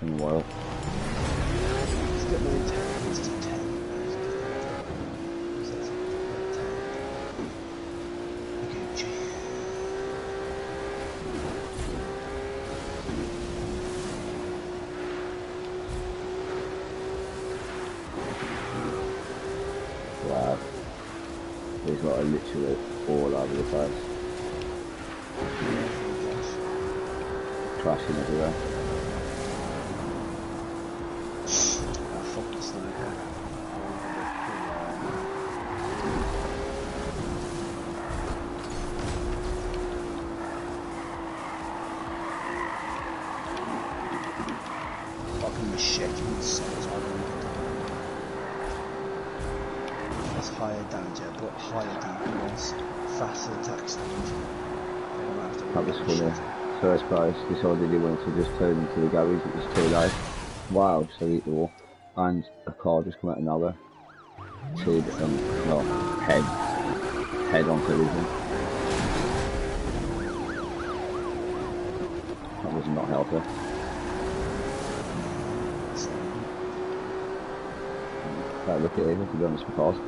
in a while. Let's get my 10. Let's do 10. Okay, G. Wow. These lot are literally all over the place. Crashing everywhere. Fuck the sniper. Fucking machete with swords. That's higher damage, yeah, but higher DPS, faster attack speed. That was funny. First prize decided he wanted to just turn into the garage, it was too late. Wow, so he all. And a car just come out of nowhere. Head on collision. That was not healthy. Look at it, to be honest, because it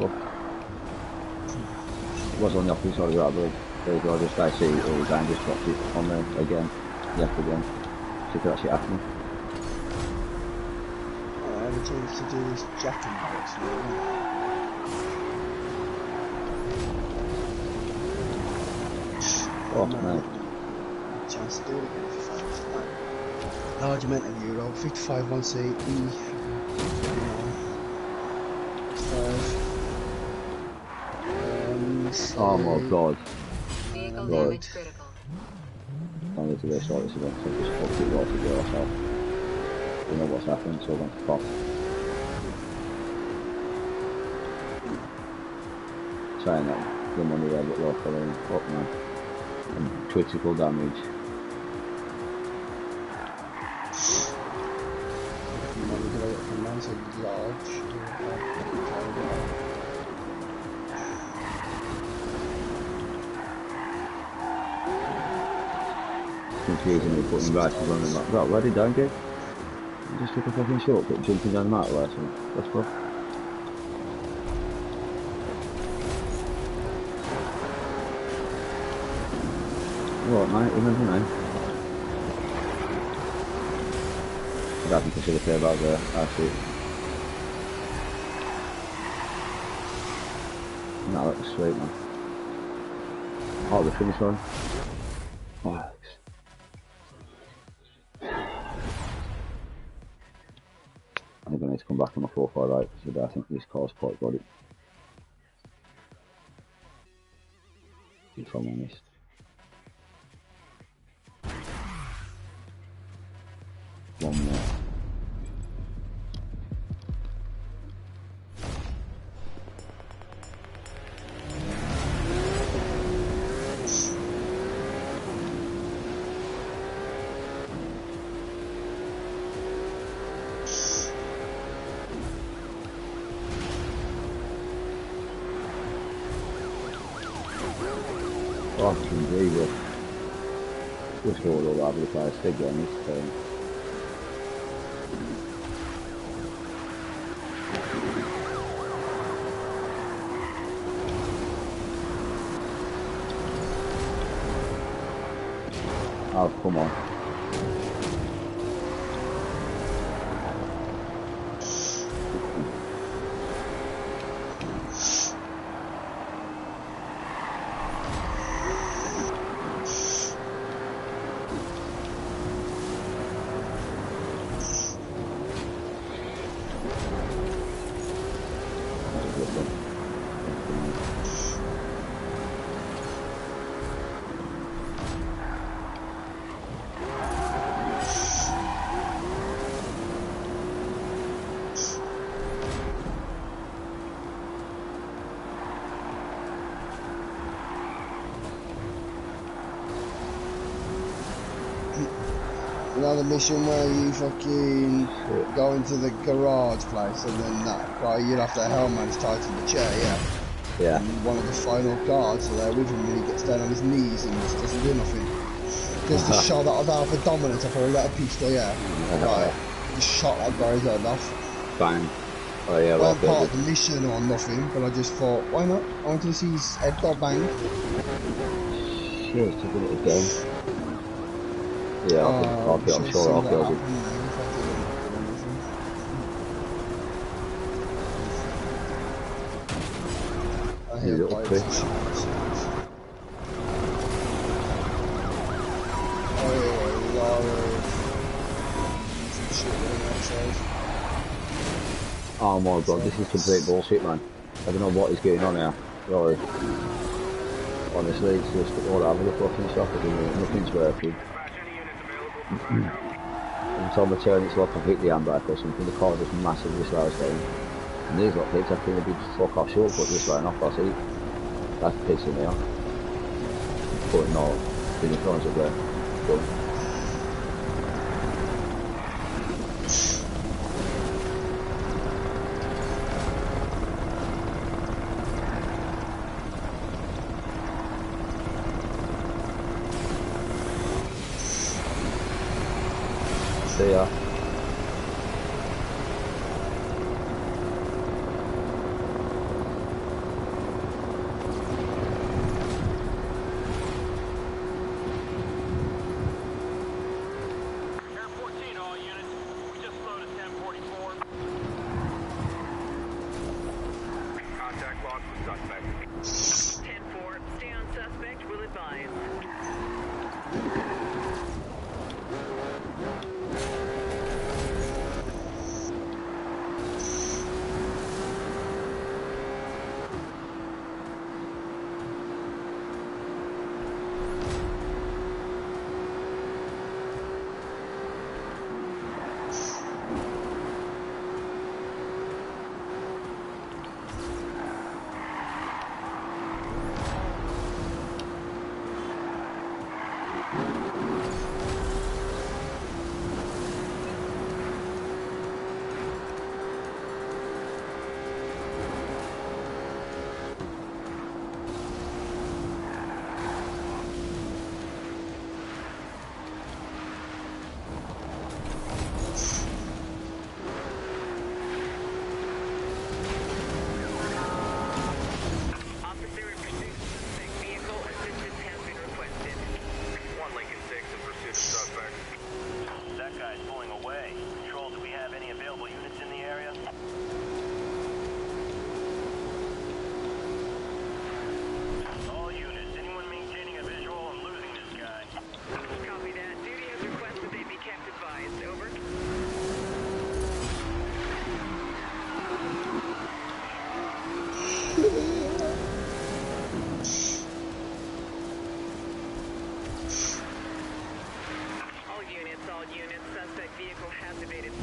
was on the opposite side of the road. There you go, just I see all the guy just dropped it on there again, left again. So it could actually happen. I have a chance to do this jacking box now. Oh, mate. Chance to do it again for 5. Large amount of euro, 55 1C, E. 5. Oh my god. Vehicle damage critical. I need to restart this again, so I just fucked it right to go ourselves. We know what's happened, so I'm going to pop. Saying that the money there looked like following up, man. And critical damage. Confusing me putting rifles on and like, right, where did I go? I just took a fucking shortcut jumping down the motorway, so that's fuck. Alright mate, remember me. I don't think I should have cared about the outfit. No, that was sweet man. Oh, the finish line. Oh. I'm going to need to come back on my 458 because I think this car's quite got it. If I'm honest. One more. Fucking Jesus. Just all over the place again this time. Oh, come on. Another mission where you fucking go into the garage place and then that guy, you'd have the helmet's tied to the chair, yeah? Yeah. And one of the final guards are there with him and he gets down on his knees and just doesn't do nothing. Just to show that I've alpha dominance for a little pistol, yeah? Right. Just shot that guy's head off. Bang. Oh yeah, well, Weren't part of the mission or nothing, but I just thought, why not? I wanted to see his head got banged. Shit, I did it again. Yeah, I'm I'm sure sure see I'll that kill happen him. now if I didn't do anything. I You hear little pipes prick. and shit. I hear a lot of shit going outside. Oh my god, this is complete bullshit, man. I don't know what is going on here. Right. Honestly, it's just all over the fucking shop at the minute. Nothing's working. Every time I turn, it's like I've hit the handbrake or something. The car just massively slows down. And these lot keep taking a big fuck off shortcut just slowing off. I see. That's pissing me off. But no, finish lines up there. Done. See ya.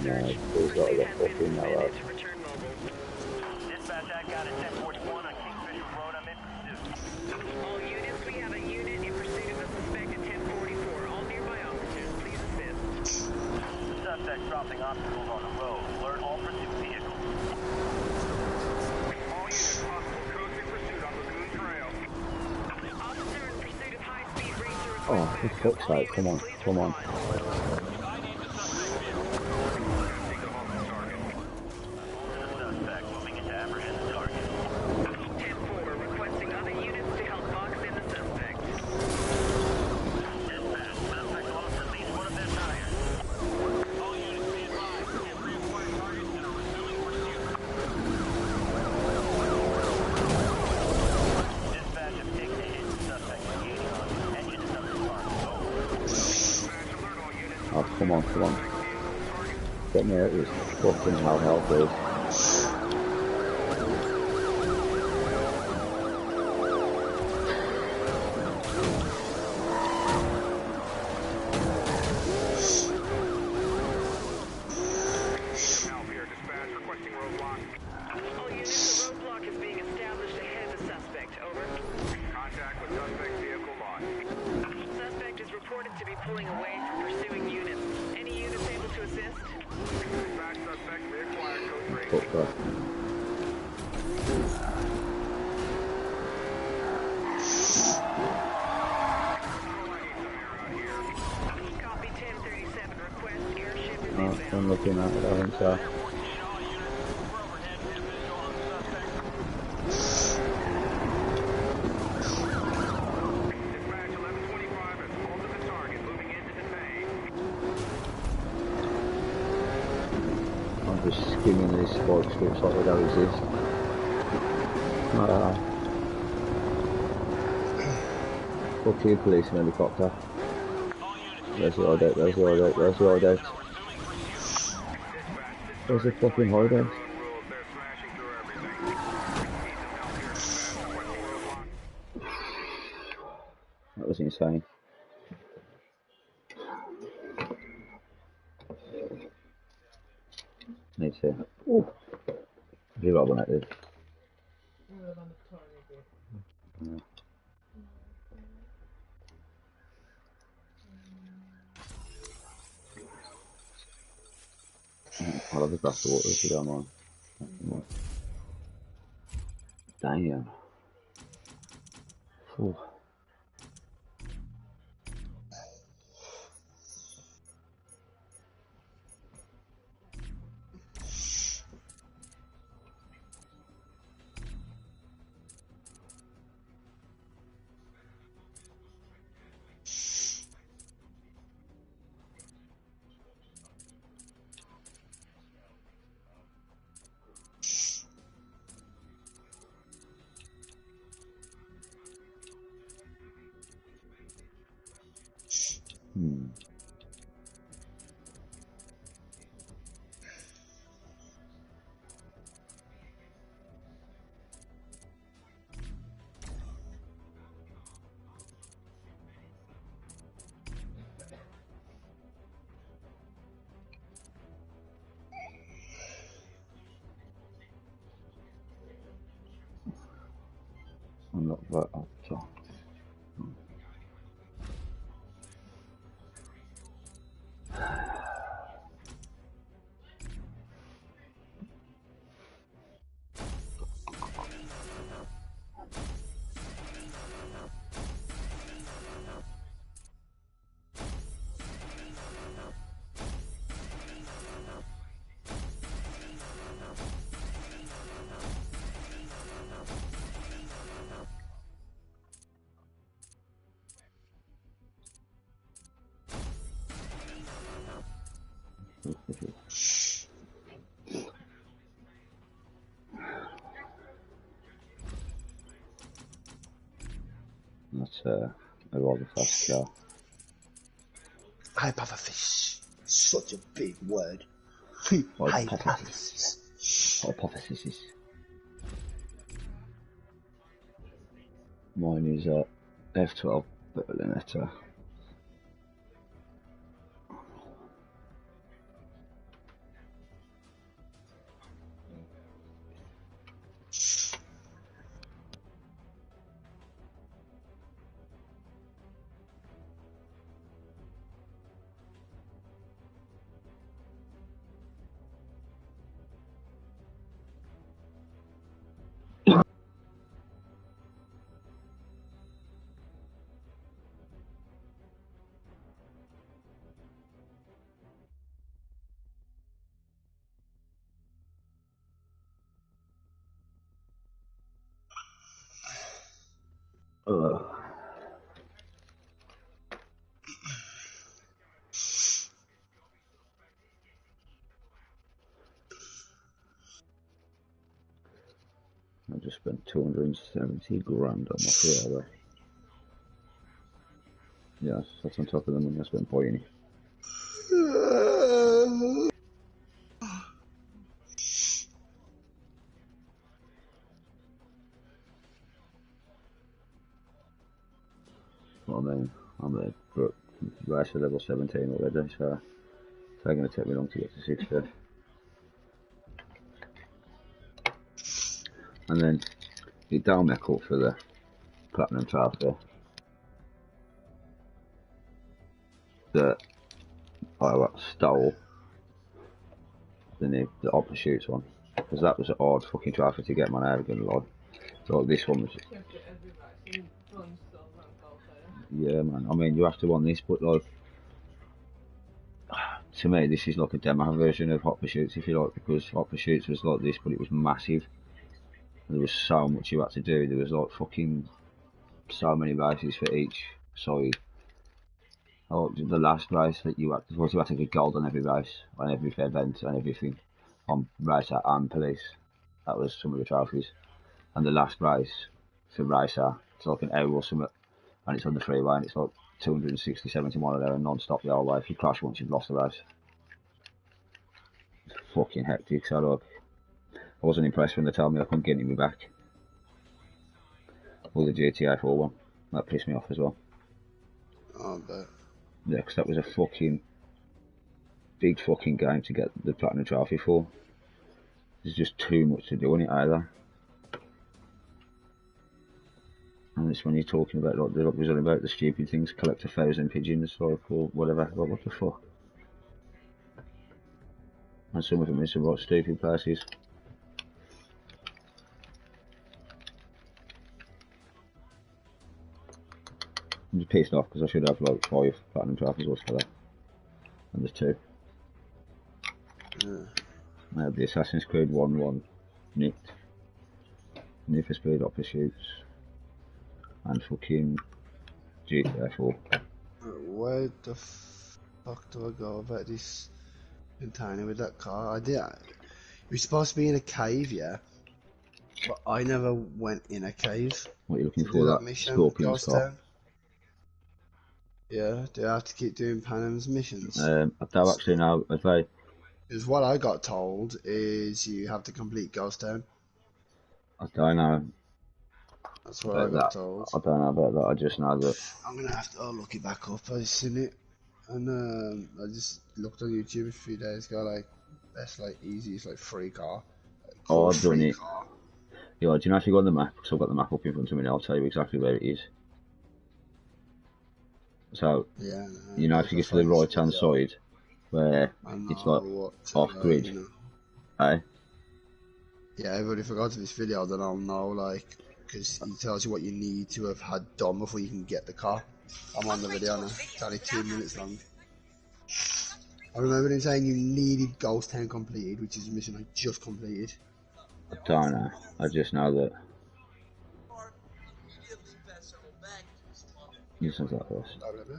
No, please got the fucking hell out. Dispatch, I got it. 1041 on Kingfisher Road. I'm in pursuit. All units, we have a unit in pursuit of a suspect at 1044. All nearby officers, please assist. Suspect dropping obstacles on the road. Alert all pursuit vehicles. All units, possible code 3 pursuit on Lagoon Trail. Officer in pursuit of high-speed racer request. Oh, for fuck's sake, come on, come on. Oh, come on, come on. Get me out of this fucking hell, please. All units, a roadblock is being established ahead of the suspect. Over. Contact with suspect vehicle lost. Suspect is reported to be pulling away from pursuing units. Any units able to assist? Dispatch suspect reacquired code 3. Fuck that. Copy 1037. Request airship is I'm looking at it, I think so. I'm just skimming these spike strips like they don't exist. Fucking police and helicopter. There's the hideout, there's the hideout, there's the hideout. There's the fucking hideout. That was insane. Need to. Ooh. You got one at this. Yeah. I'll have a glass of water if you don't mind. Damn. Ooh. I'm not that up top. That's a rather fast car. Hypothesis. Such a big word. Hypothesis. Hypothesis. Mine is F12 Berlinetta. I just spent 270 grand on my Ferrari. Yeah, that's on top of the money I spent buying it. Well, I mean, I'm a racer level 17 already, so it's not going to take me long to get to 60. And then the Dalmec up for the Platinum Trophy that I stole the opposite one, because that was an odd fucking trophy to get, man. I ain't gonna lie. So this one was. Yeah, man. I mean, you have to want this, but like to me, this is like a demo version of Hot Pursuits, if you like, because Hot Pursuits was like this, but it was massive. There was so much you had to do. There was like fucking so many races for each side. Oh, the last race that you had to get gold on every race, on every event, and everything, on racer and police. That was some of the trophies. And the last race for racer, it's like an hour or something, and it's on the freeway, and it's like 260, 70 mile an hour non-stop the whole way. If you crash once, you've lost the race. It's fucking hectic. So like, I wasn't impressed when they told me I couldn't get me back. Or the GTA 4 one. That pissed me off as well. Oh, I bet. Yeah, because that was a fucking big fucking game to get the platinum trophy for. There's just too much to do on it either. And it's when you're talking about like the was about the stupid things, collect 1,000 pigeons or whatever. Like, what the fuck? And some of them in some right stupid places. I'm just pissed off because I should have like 5 platinum trophies altogether. And there's 2. Yeah. I had the Assassin's Creed 1 nicked. Need for Speed Hot Pursuits. And fucking GTA 4. Where the fuck do I go about this container with that car? We're supposed to be in a cave, yeah? But I never went in a cave. What are you looking to for? do That mission, Scorpion's Ghost car. Town. Yeah, do I have to keep doing Panam's missions? I don't actually know. If I Because what I got told is you have to complete Ghost Town. don't know That's what I about got that. told. I don't know about that. I just know that. I'm gonna have to look it back up. I seen it, and I just looked on YouTube a few days ago. Like best, like easiest, like free car. Oh, Cool I've done free it. car. Yeah, do you know if you go on the map? So I've got the map up in front of me now. I'll tell you exactly where it is. So, Yeah, you know, if you get to the right hand side, where it's like off grid, you know. eh? Yeah, everybody forgot this video, then I'll know, like, because he tells you what you need to have had done before you can get the car. I'm on the video now. It's only 2 minutes long. I remember him saying you needed Ghost Town completed, which is a mission I just completed. I don't know. I just know that. You sounds like this. Blah, blah, blah.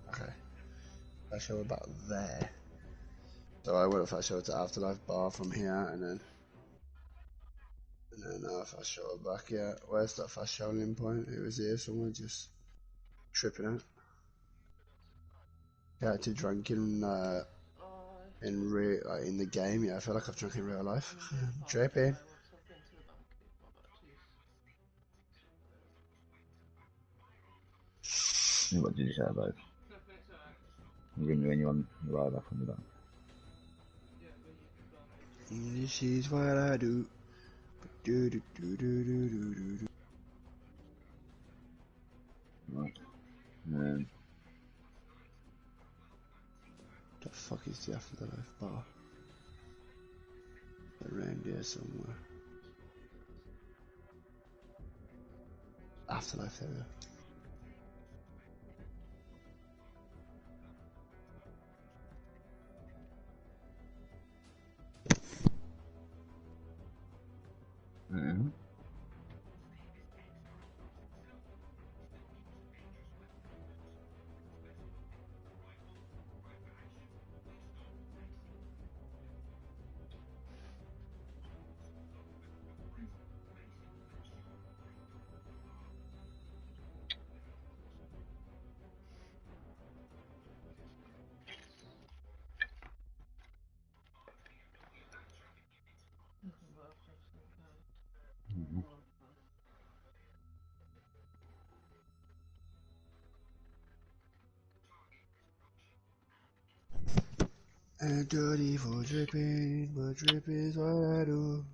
Okay. I show about there. So I would if I show it to Afterlife Bar from here, and then if I show it back, yeah. Where's that fast showing point? It was here somewhere, just tripping out. Yeah, too drunk in the game. Yeah, I feel like I've drunk in real life. Tripping. What did you say about it? Ring me when you're on the ride off on the back. This is what I do. Do do do do do do do. Right. The fuck is the Afterlife Bar? Around here somewhere. Afterlife area. Mm-hmm. And dirty for dripping, but drip is what I do.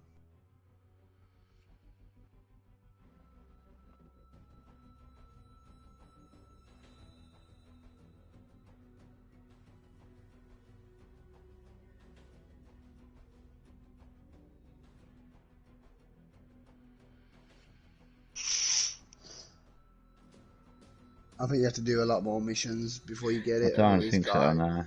I think you have to do a lot more missions before you get it. I don't think so, no.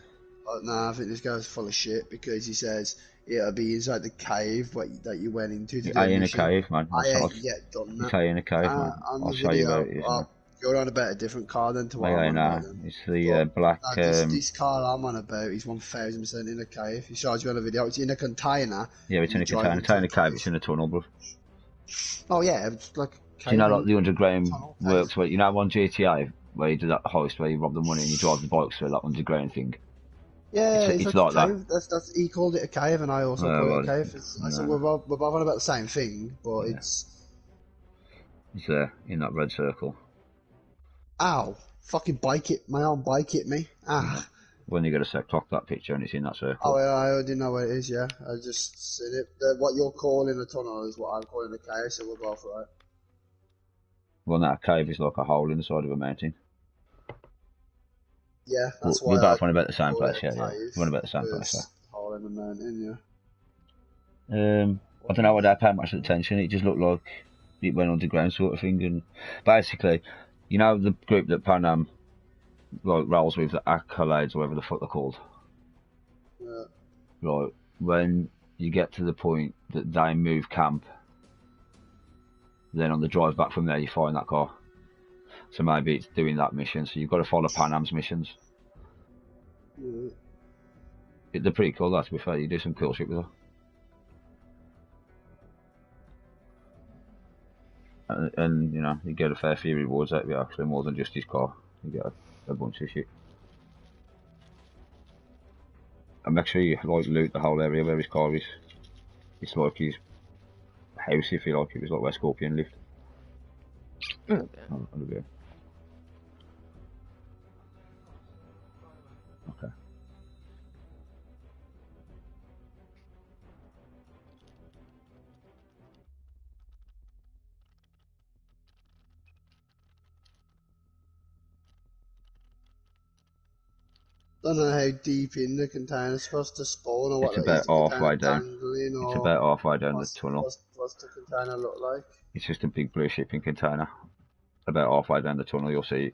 No, I think this guy's full of shit because he says it'll be inside the cave that you went into to do I a in a mission. cave, man. I ain't yet done that. It's in a cave, man. On I'll the show you video, where it is, man. you're on about a different car than to what Yeah, I'm on about no. then. It's the black... this car I'm on about is 1000% in a cave. He shows you on the video. It's in a container. Yeah, it's in a container. It's in a cave. It's in a tunnel, bro. Oh, yeah, it's like... Do you know like the underground works where, you know, on GTA, where you do that heist where you rob the money and you drive the bikes through that underground thing? Yeah, it's like a cave. That's he called it a cave, and I also call it a cave. So we're both on about the same thing, but it's in that red circle. Ow! Fucking bike hit my own bike hit me. Ah. Yeah. When you get a sec, clock that picture and it's in that circle. Oh, yeah, I already know where it is. Yeah, I just seen it. What you're calling a tunnel is what I'm calling a cave, so we're both right. Well, that cave is like a hole in the side of a mountain. Yeah, that's why we're both on about the same place. Yeah, we're on about the same place. Yeah. Hole in the mountain. Yeah. I don't know why they paid much attention. It just looked like it went underground sort of thing. And basically, you know the group that Pan Am like rolls with, the Accolades or whatever the fuck they're called. Yeah. Right, when you get to the point that they move camp, then on the drive back from there you find that car. So maybe it's doing that mission. So you've got to follow Pan Am's missions. Yeah. They're pretty cool. That, to be fair, you do some cool shit with her. And you know, you get a fair few rewards out of it, actually, more than just his car. You get a bunch of shit. And make sure you like loot the whole area where his car is. It's like his house, if you like. It was like where Scorpion lived. Okay. Okay. Don't know how deep in the container it's supposed to spawn or what. It's about halfway down. It's about halfway down the tunnel. What's the container look like? It's just a big blue shipping container. About halfway down the tunnel, you'll see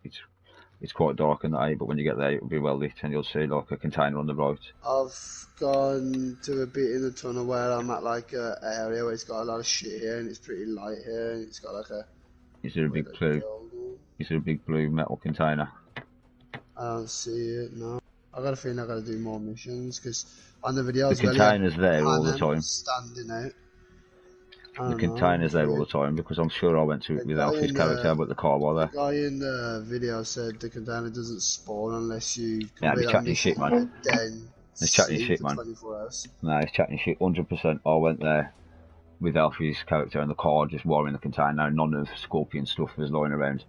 it's quite dark in the eye, but when you get there, it'll be well lit, and you'll see like a container on the right. I've gone to a bit in the tunnel where I'm at like a area where it's got a lot of shit here, and it's pretty light here, and it's got like a. Is there a big blue? Is there a big blue metal container? I don't see it. No. I got a feeling I got to do more missions because on the videos the container's there all the time. Standing out. The container's there all the time because I'm sure I went to it with Alfie's character, but the car while there. The guy in the video said the container doesn't spawn unless you. Yeah, he's chatting shit, man. He's chatting shit, man. No, he's chatting shit. 100%. I went there with Alfie's character and the car just wiring the container. None of Scorpion stuff was lying around.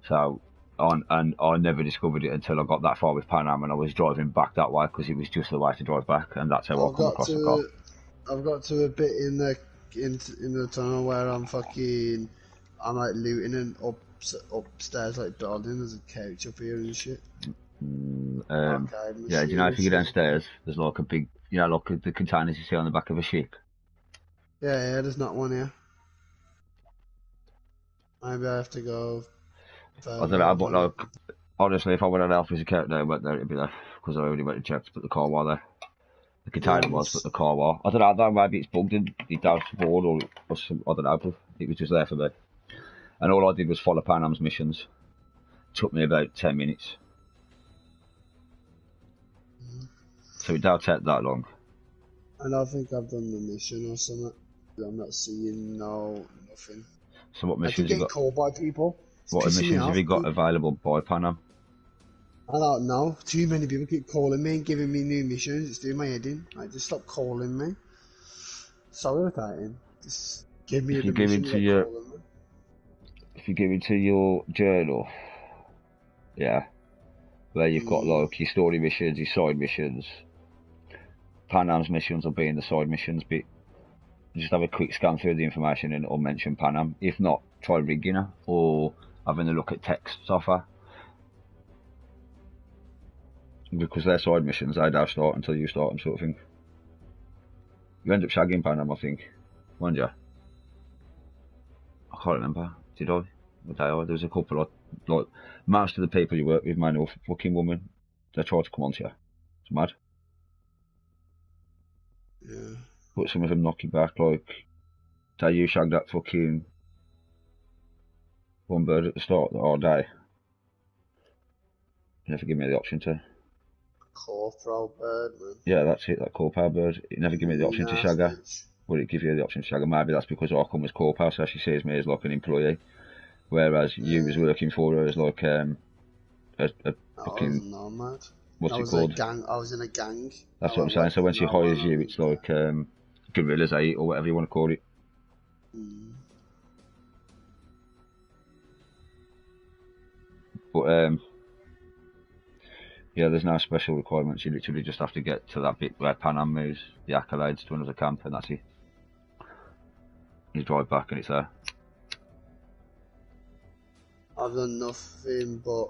So. And I never discovered it until I got that far with Pan Am, and I was driving back that way because it was just the way to drive back, and that's how I come across the car. I've got to a bit in the tunnel where I'm like looting and upstairs like building. There's a couch up here and shit. Yeah, do you know if you go downstairs, there's like a big, you know, like the containers you see on the back of a ship. Yeah, there's not one here. Maybe I have to go. I don't know, but like, honestly, if I went on Alpha's account now, I went there, it'd be there, because I already went and checked, but the car was there. The container was, but the car was. I don't know, maybe it's bugged and it down board or some, I don't know, but it was just there for me. And all I did was follow Pan Am's missions. Took me about 10 minutes. So it don't take that long. And I think I've done the mission or something. I'm not seeing nothing. So what missions you got? Called by people. What missions have you got available by Pan Am? I don't know. Too many people keep calling me and giving me new missions. It's doing my head in. Like, just stop calling me. So irritating. Just give me a mission. If you give it to your journal, yeah, where you've got like your story missions, your side missions. Pan Am's missions will be in the side missions bit. Just have a quick scan through the information and it'll mention Pan Am. If not, try rigging her or having a look at text offer. Because they're side missions, they don't start until you start them, sort of thing. You end up shagging Pan Am, I think. Won't you? I can't remember. Did I? There was a couple Like, most of the people you work with, man, or fucking woman, they try to come onto you. It's mad. Yeah. But some of them knock you back, like, you shag that fucking one bird at the start all day. You never give me the option to. Corporal bird, man. Yeah, that's it, that corporal bird. It never give me the option to shag her. Would it give you the option to shag her? Maybe that's because I come as corporal, so she sees me as like an employee. Whereas you was working for her as like a fucking, No, mad. what's it called? I was in a gang. That's what I'm saying. So when she hires you, it's like Gorillas 8 or whatever you want to call it. But yeah, there's no special requirements. You literally just have to get to that bit where Pan Am moves the accolades to another camp, and that's it. You drive back and it's there. I've done nothing but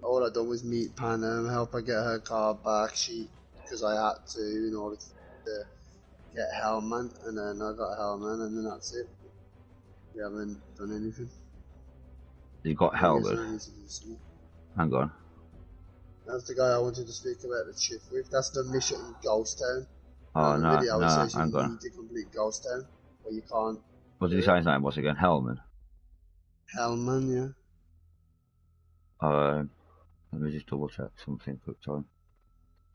all I done was meet Pan Am, help her get her car back, because I had to in order to get Hellman, and then I got Hellman, and then that's it. We haven't done anything. You got Hellman. Hang on. That's the guy I wanted to speak about the chip with. That's the mission in Ghost Town. Oh, no, video, no, it says hang you on. need to complete Ghost Town, but you can't. What did he say his name was again? Hellman? Hellman, yeah. Let me just double check something quick time.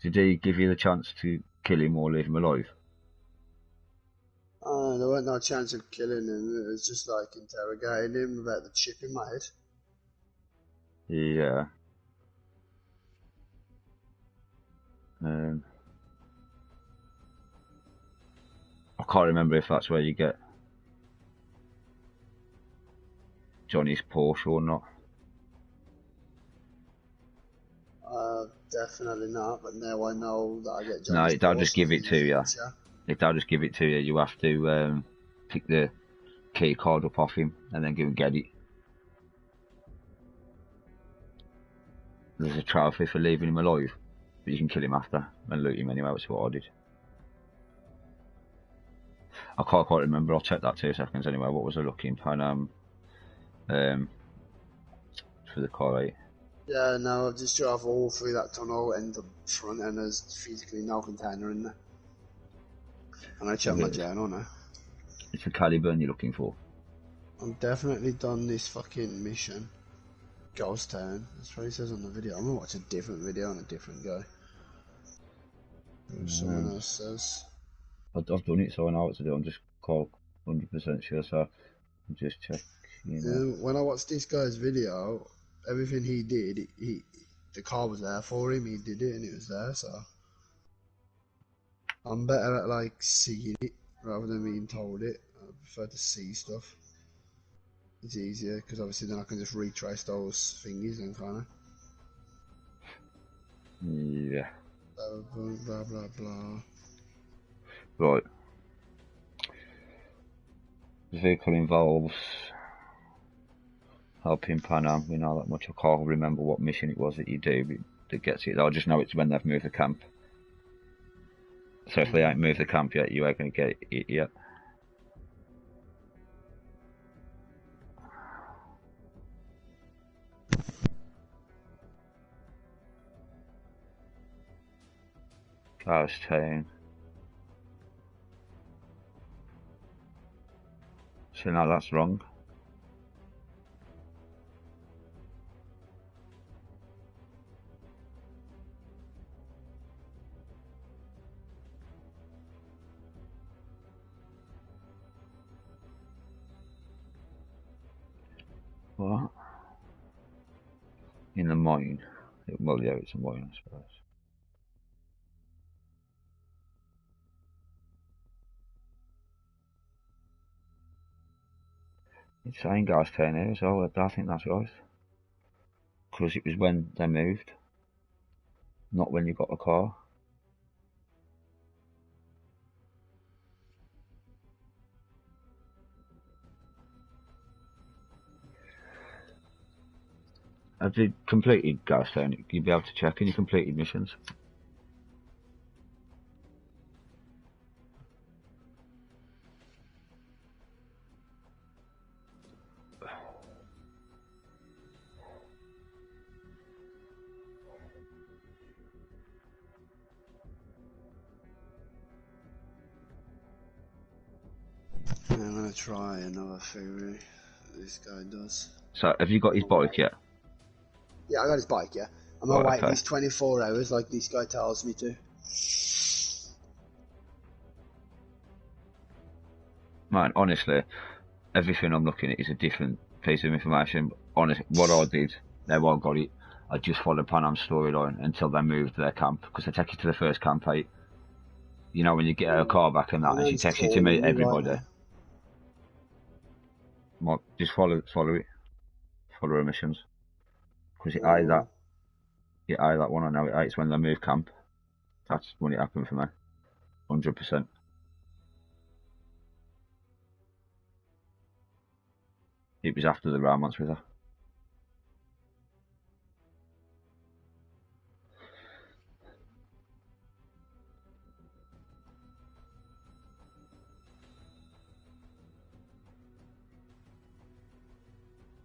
Did he give you the chance to kill him or leave him alive? There wasn't no chance of killing him. It was just like interrogating him about the chip in my head. Yeah. I can't remember if that's where you get Johnny's Porsche or not. Definitely not, but now I know that I get Johnny's No, they'll Porsche just give it to you. If they'll just give it to you, you have to pick the key card up off him and then go and get it. There's a trophy for leaving him alive, but you can kill him after and loot him anyway, that's what I did. I can't quite remember, I'll check that 2 seconds anyway. What was I looking for? For the car 8. Yeah, no, I've just drove all through that tunnel and the front, and there's physically no container in there. And I checked my journal now. It's a Caliburn you're looking for. I've definitely done this fucking mission. Ghost Town. That's what he says on the video. I'm gonna watch a different video on a different guy. Someone else says. I've done it, so I know what to do. I'm just called 100% sure, so I'm just checking. When I watched this guy's video, everything he did, the car was there for him. He did it, and it was there. So I'm better at like seeing it rather than being told it. I prefer to see stuff. It's easier because obviously then I can just retrace those thingies and kind of. Yeah. Blah blah blah. Right. The vehicle involves helping Pan Am. We know that much. I can't remember what mission it was that you do that gets it. I just know it's when they've moved the camp. So if they ain't moved the camp yet, you ain't going to get it yet. Ghost Town. So no, that's wrong. What? In the mine. Well, yeah, it's a mine, I suppose. It's saying Ghost Town here, so I think that's right. Because it was when they moved, not when you got the car. Have you completed Ghost Town? You'll be able to check in your completed missions. I'm gonna try another theory that this guy does. So, have you got his bike yet? Yeah, I got his bike, yeah. I'm gonna Right, wait okay. these 24 hours like this guy tells me to. Man, honestly, everything I'm looking at is a different piece of information. Honestly, what I did, now I got it, I just followed Panam's storyline until they moved their camp, because they take you to the first camp, right? You know, when you get a car back and that, and she Panam's takes you to meet calling me right everybody. now. Well, just follow it. Follow her missions. Because it ate Oh. that one, I know it ate when they moved camp. That's when it happened for me. 100%. It was after the romance with her.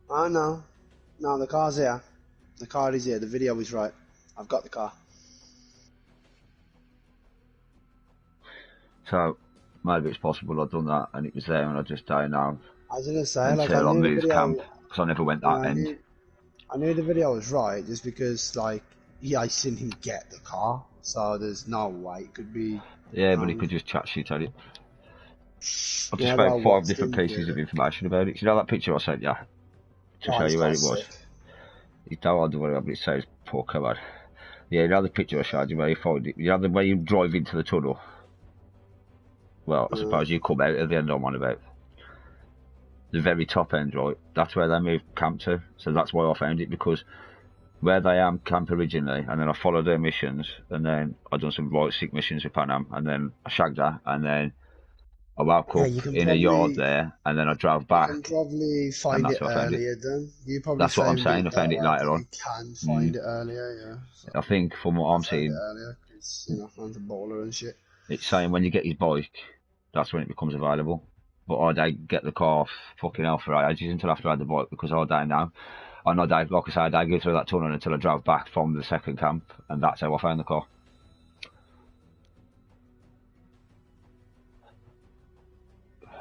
Oh no. No, the car's here. The car is here. The video was right. I've got the car. So, maybe it's possible I'd done that and it was there and I just don't know I was gonna say, like, I until I knew the moved video. camp. Because I never went that end. I knew the video was right just because, like, yeah, I seen him get the car, so there's no way it could be. Yeah, but he could just chat shit at it. I just Yeah, well, found 5 what's different him pieces do? of information about it. You know that picture I sent you? To show it's you where it got was. sick. You don't want to worry about it, it says poor coward. Yeah, you know the picture I showed you where you find it. You know the way you drive into the tunnel? Well, I suppose you come out at the end I'm on about. The very top end, right? That's where they moved camp to. So that's why I found it, because where they camp originally, and then I followed their missions, and then I done some right sick missions with Panam, and then I shagged her, and then I woke Yeah, up you can in a probably- yard there, and then I drove You back. can probably find that's it where I found it. earlier then. You probably That's what I'm found saying, I found it that way, later but on. You can find it earlier, yeah. So I think from what I'm found it seeing, earlier, 'cause, you know, I'm the baller and shit. it's saying when you get his bike, that's when it becomes available. But I don't get the car fucking hell for ages until after I had the bike, because I don't know. I know, Dave, like I said, I go through that tunnel until I drove back from the second camp, and that's how I found the car.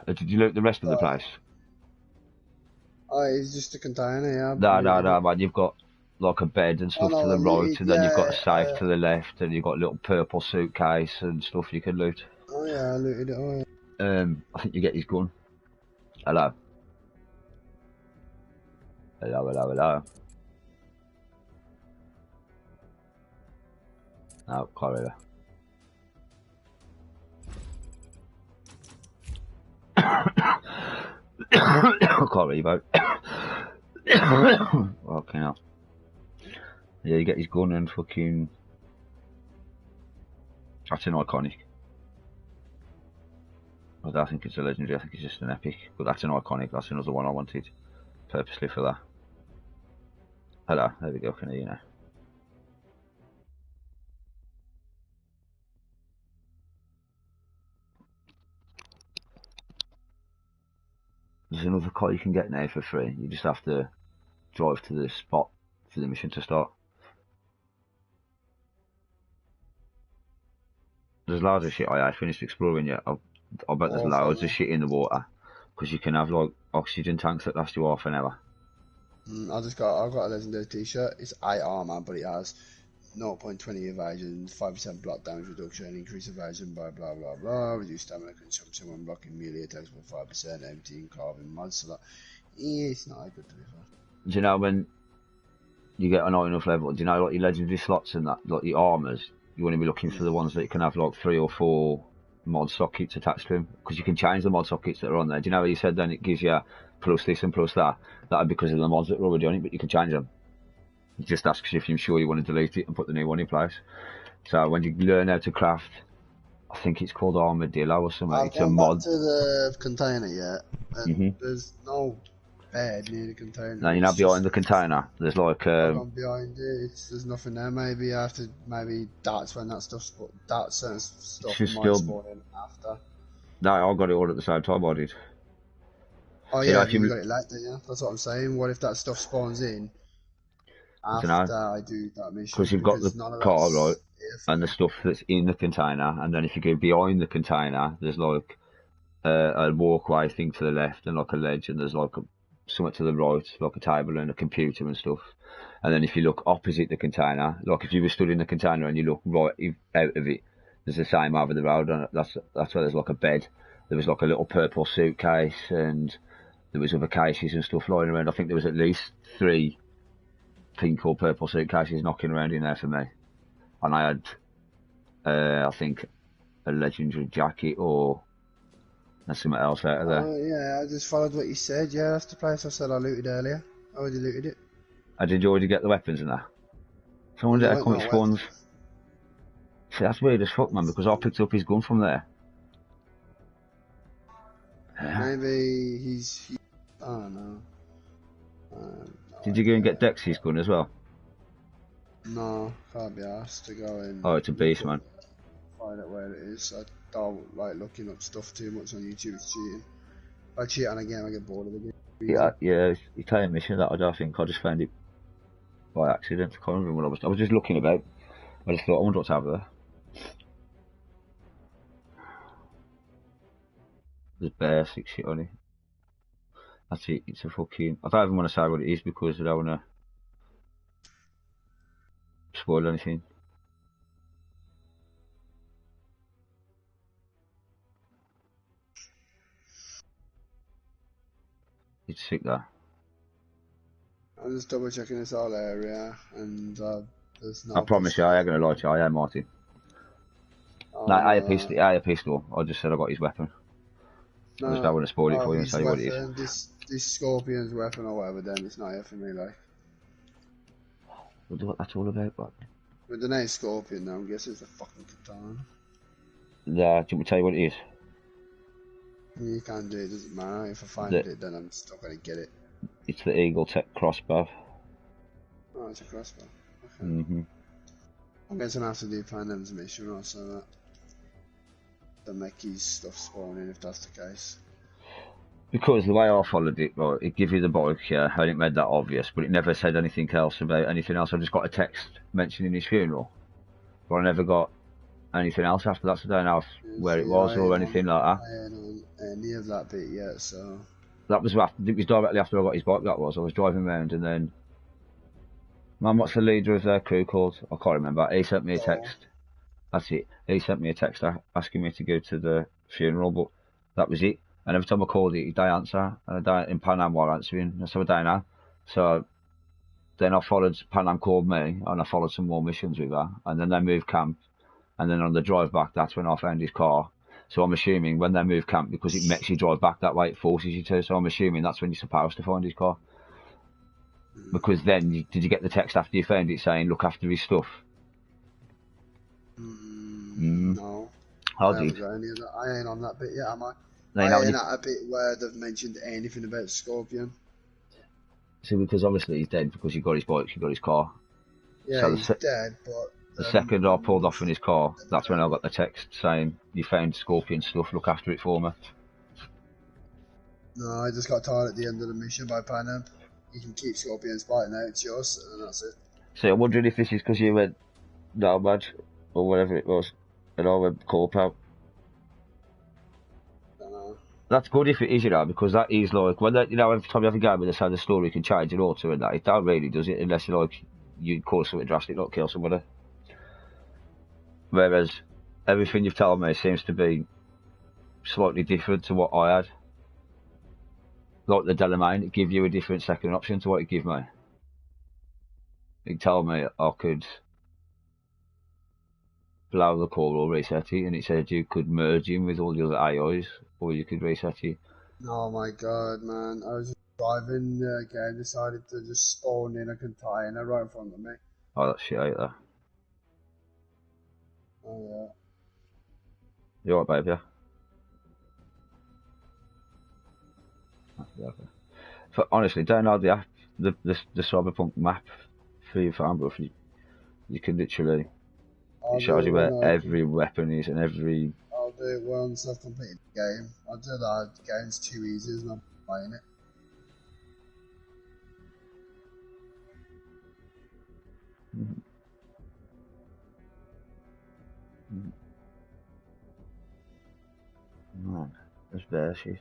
Did you look at the rest of the place? Oh, it's just a container, yeah. No, man, you've got like a bed and stuff no, to the I right, looted, and then you've got a yeah, safe to the left, and you've got a little purple suitcase and stuff you can loot. Oh yeah, I looted it, oh yeah. I think you get his gun. Hello. Hello. No, corridor. I can't read about. Okay, now. Yeah, you get his gun and fucking. That's an iconic. I don't think it's a legendary, I think it's just an epic. But that's an iconic, that's another one I wanted purposely for that. Hello, there we go, can hear you now. There's another car you can get now for free. You just have to drive to the spot for the mission to start. There's loads of shit I finished exploring yet. I bet there's loads of shit in the water. Because you can have like oxygen tanks that last you half an hour. I've got a legendary t-shirt. It's 8 armor, but it has 0.20 evasion, 5% block damage reduction, increased evasion by blah blah blah, reduced stamina consumption when blocking melee attacks by 5%, emptying carving mods, so that it's not good to be fair. Do you know when you get an high enough level, do you know like your legendary slots and that, like your armours, you want to be looking for the ones that can have like 3 or 4 mod sockets attached to them, because you can change the mod sockets that are on there. Do you know what you said then it gives you plus this and plus that? That would be because of the mods that are already on it, but you can change them. It just asks if you're sure you want to delete it and put the new one in place. So when you learn how to craft, I think it's called Armadillo or something. I've it's a gone mod. back to the container yet, and there's no bed near the container. No, you're not behind the container. There's like I'm behind it. There's nothing there. Maybe I have to. Maybe that's when that stuff. That certain stuff might spawn in after. No, I got it all at the same time. I did. Oh yeah, you got it later. Yeah, that's what I'm saying. What if that stuff spawns in after I do that mission? Because you've got the car right, and the stuff that's in the container, and then if you go behind the container, there's like a walkway thing to the left and like a ledge, and there's like something to the right, like a table and a computer and stuff. And then if you look opposite the container, like if you were stood in the container and you look right out of it, there's the same over the road, and that's where there's like a bed. There was like a little purple suitcase, and there was other cases and stuff lying around. I think there was at least 3 pink or purple suitcases knocking around in there for me. And I had, I think, a legendary jacket or something else out of there. Oh, yeah, I just followed what you said. Yeah, that's the place I said I looted earlier. I already looted it. Did you already get the weapons and that? So I wonder how come it spawns. See, that's weird as fuck, man, because I picked up his gun from there. Yeah. Maybe he's I don't know. Did you go and get Dexy's gun as well? No, can't be asked to go in. Oh, it's a beast, man. Find out where it is. I don't like looking up stuff too much on YouTube. It's cheating. If I cheat on a game, I get bored of the game. Yeah, it's a mission that I think I just found it by accident. I can't remember what I was just looking about. I just thought, I wonder what's over there. There's bare 6 shit on it. That's it. It's a fucking. I don't even want to say what it is because I don't want to spoil anything. It's sick though. I'm just double checking this whole area, and there's no. I promise you, I ain't gonna lie to you. I am Martin. Oh, No, I a pistol. I just said I got his weapon. I just don't want to spoil it for you and tell you what it is. This Scorpion's weapon or whatever, then it's not here for me, like. What that's all about, but. With the name Scorpion, now I'm guessing it's a fucking katana. Yeah, do you want me to tell you what it is? You can't do it, doesn't matter. If I find it, then I'm still gonna get it. It's the Eagle Tech crossbow. Oh, it's a crossbow. Okay. I'm going to have to do Panam's mission also that. The Meki's stuff spawning if that's the case. Because the way I followed it, right, it gave you the bike, yeah, and it made that obvious, but it never said anything else about anything else. I just got a text mentioning his funeral, but I never got anything else after that, so I don't know where it was or anything like that. I ain't on any of that bit yet, so. That was after, it was directly after I got his bike, that was. I was driving around and then, man, what's the leader of their crew called? I can't remember. He sent me a text. That's it. He sent me a text asking me to go to the funeral, but that was it. And every time I called it, he didn't answer. And I don't, in Panam were answering, so I don't know. So then I followed, Panam called me, and I followed some more missions with her. And then they moved camp. And then on the drive back, that's when I found his car. So I'm assuming when they move camp, because it makes you drive back that way, it forces you to. So I'm assuming that's when you're supposed to find his car. Because then, did you get the text after you found it saying, look after his stuff? No. I did. I ain't on that bit yet, am I? I ain't at a bit where they've mentioned anything about Scorpion. See, because obviously he's dead because you got his bike, you got his car. Yeah, so he's dead, but... The second I pulled off in his car, that's when I got the text saying, you found Scorpion stuff, look after it for me. No, I just got tired at the end of the mission by Panam. You can keep Scorpion's bite now, it's yours, and that's it. So I'm wondering if this is because you went nomad, or whatever it was, and I went corp out. That's good if it is, you know, because that is like, when they, you know, every time you have a game where they say the story can change an auto and that, it don't really, does it, unless you like, you cause something drastic, not kill somebody. Whereas, everything you've told me seems to be slightly different to what I had. Like the Delamain, it gave you a different second option to what it gave me. It told me I could blow the core or reset it, and it said you could merge him with all the other AIs, or you could reset it. Oh my god, man. I was just driving the game, decided to just spawn in a container right in front of me. Oh, that's shit out there. Oh yeah. You alright, babe, yeah? Okay. So, honestly, download the app, the Cyberpunk map for your phone, but you can literally, it shows you where every weapon is and every... I'll do it once I've completed the game. I'll do that, the game's too easy, there's no playing it. Man. There's bear shit.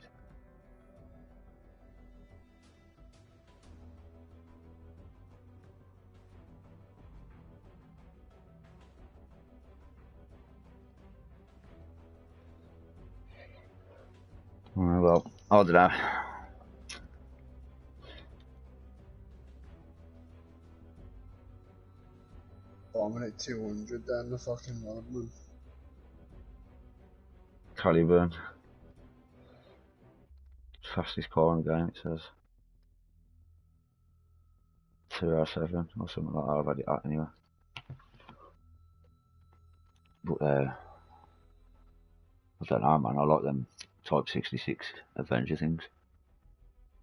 Well, I don't know. I'm at 200 down the fucking road, man. Caliburn. Fastest car in the game, it says. 207 or something like that. I've had it at anyway. But I don't know, man. I like them Type 66 Avenger things.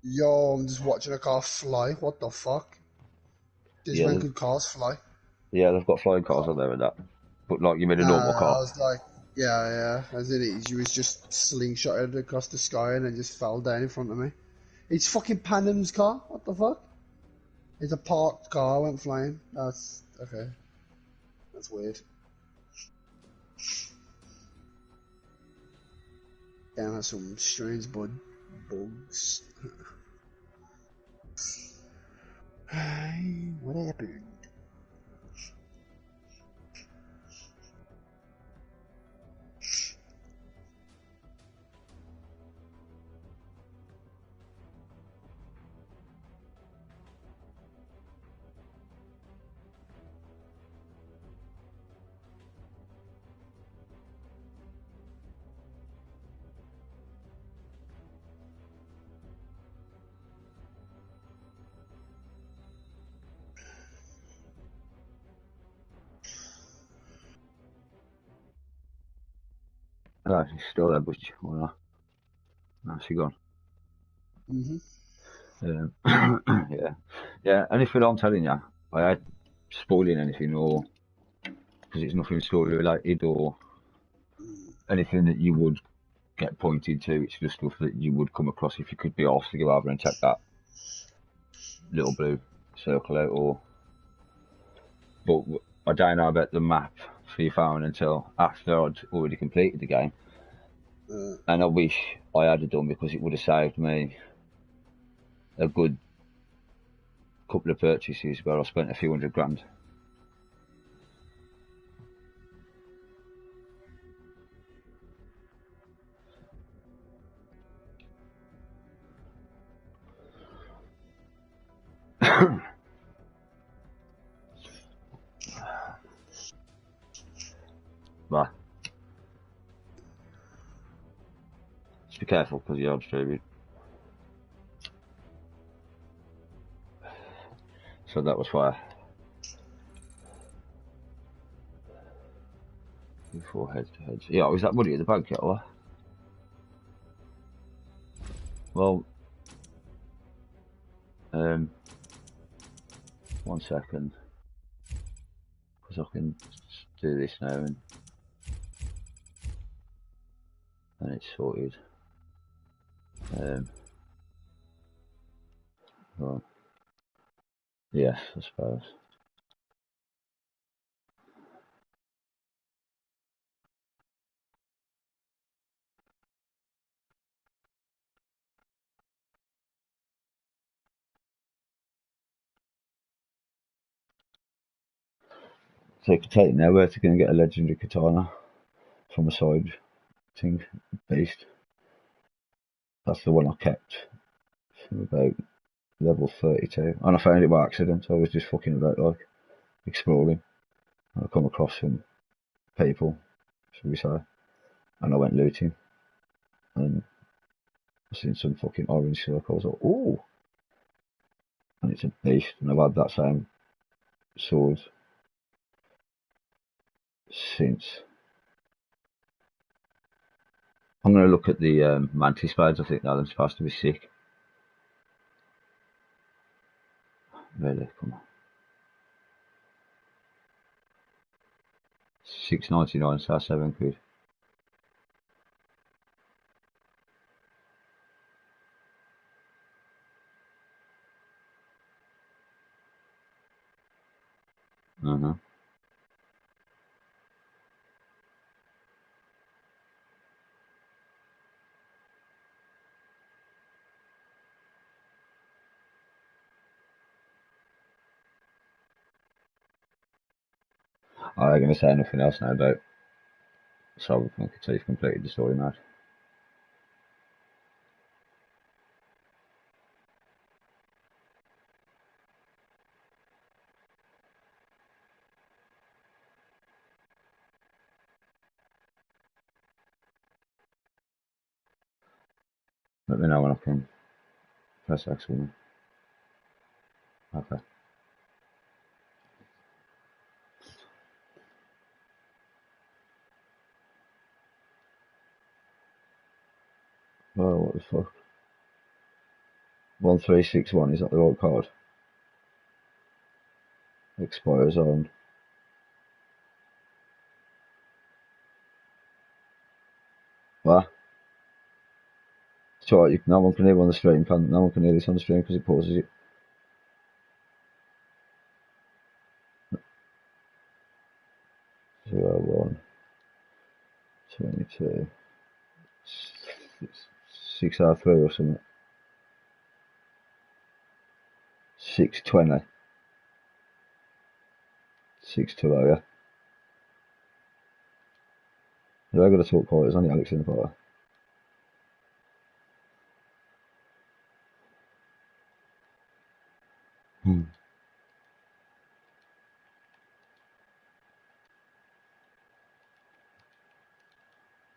Yo, I'm just watching a car fly. What the fuck? This Yeah, when could cars fly? yeah, they've got flying cars on there and that. But like, you mean a Nah, normal I car? was like, yeah. As it is, you was just slingshotted across the sky and then just fell down in front of me. It's fucking Panem's car. What the fuck? It's a parked car. Went flying. That's okay. That's weird. Damn, that's some strange bugs. Hey, what happened? Oh, she's still there, but no, she gone. Yeah. Yeah, anything I'm telling you, I ain't spoiling anything or because it's nothing story related or anything that you would get pointed to. It's just stuff that you would come across if you could be asked to go over and check that little blue circle out. But I don't know about the map for your phone until after I'd already completed the game, and I wish I had it done because it would have saved me a good couple of purchases where I spent a few £100. But just be careful because you're distributed. So that was fire. Before heads to heads. Yeah, was that Woody at the bank yet, or? Well, 1 second, because I can do this now and it's sorted. Right. Yes, I suppose. So you can take now where to go and get a legendary katana from a side thing beast. That's the one I kept from about level 32, and I found it by accident. I was just fucking about like exploring, and I come across some people, should we say, and I went looting, and I seen some fucking orange circle. I was like, ooh, and it's a beast, and I've had that same sword since. I'm going to look at the mantis spades. I think they're supposed to be sick. Really, come on. 6.99, so £7. I'm going to say nothing else now about Cyberpunk until you've completed the story mode. Let me know when I can press X with me. Okay. Oh, what the fuck? 1361, is that the right card? Expires on. What? It's alright, no one can hear on the stream, no one can hear this on the stream because it pauses it. Zero, 1, 22, 603 or something. 620. 620, yeah. Yeah, I got to talk quiet, there's only Alex in the fire.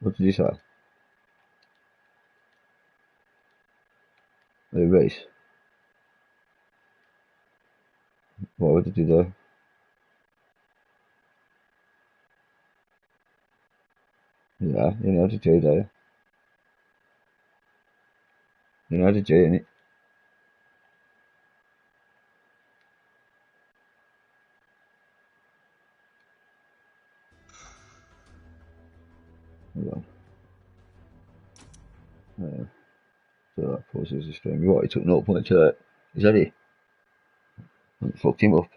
What did you say? The race? What did you do? Yeah, you know the G, do you? You know the G, innit? Hold on. So that pauses the stream. You're right, he took 0.2. Is that it? Fucked him up.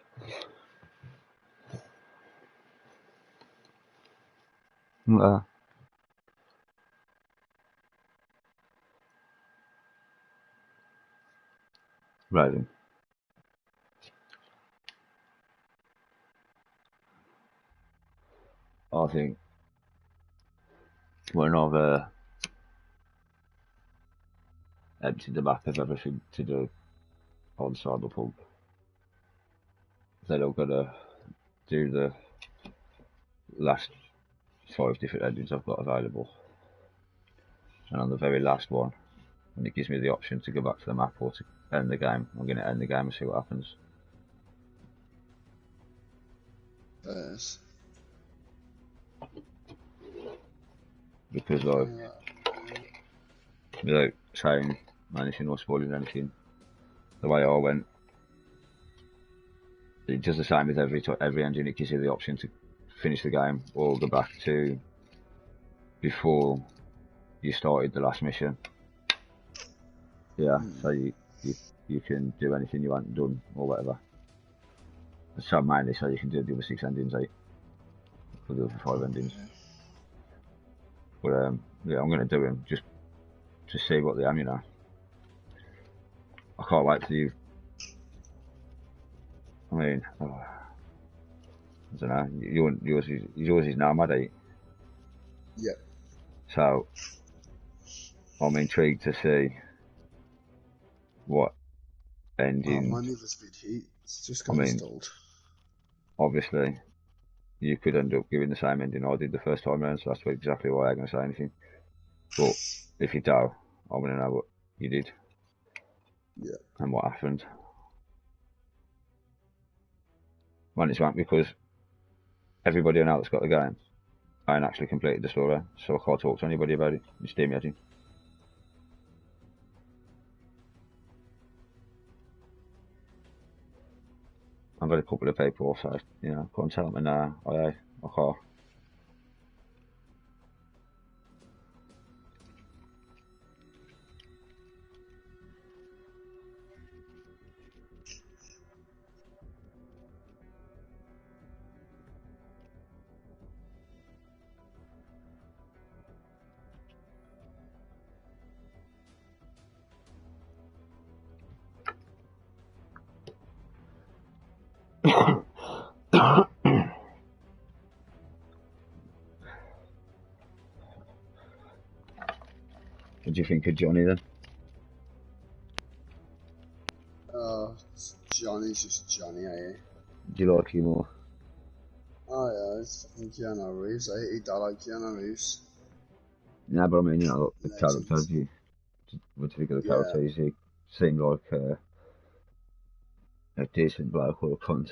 Right then. I think when I've emptied the map of everything to do on Cyberpunk, then I'm gonna do the last 5 different endings I've got available. And on the very last one, when it gives me the option to go back to the map or to end the game, I'm gonna end the game and see what happens. Yes. Because without saying anything or spoiling anything, the way I went, it does the same with every engine. It gives you the option to finish the game or go back to before you started the last mission. Yeah, so you can do anything you haven't done or whatever. So mainly so you can do the other 6 endings, 8 for the other 5 endings. But yeah, I'm gonna do them just to see what they am, you know. I can't wait till you. I mean, I don't know. Yours is Nomad 8. Yeah. So I'm intrigued to see what ending. Mine never's been hit. It's just I got mean, installed. obviously, you could end up giving the same ending I did the first time around, so that's exactly why I'm going to say anything. But if you do, I want to know what you did. Yeah. And what happened. When it's wrong because everybody I know that's got the game ain't actually completed the story, so I can't talk to anybody about it. Just steam edging. I've got a couple of people also, you know, come and tell me, nah, I can't. did you think of Johnny then? Johnny's just Johnny, eh? Do you like him more? Oh yeah, it's fucking Keanu Reeves. I like Keanu Reeves. No, but I mean, you know, the Legend. character. What do you think of the Yeah. character? He seemed like a decent bloke or a cunt.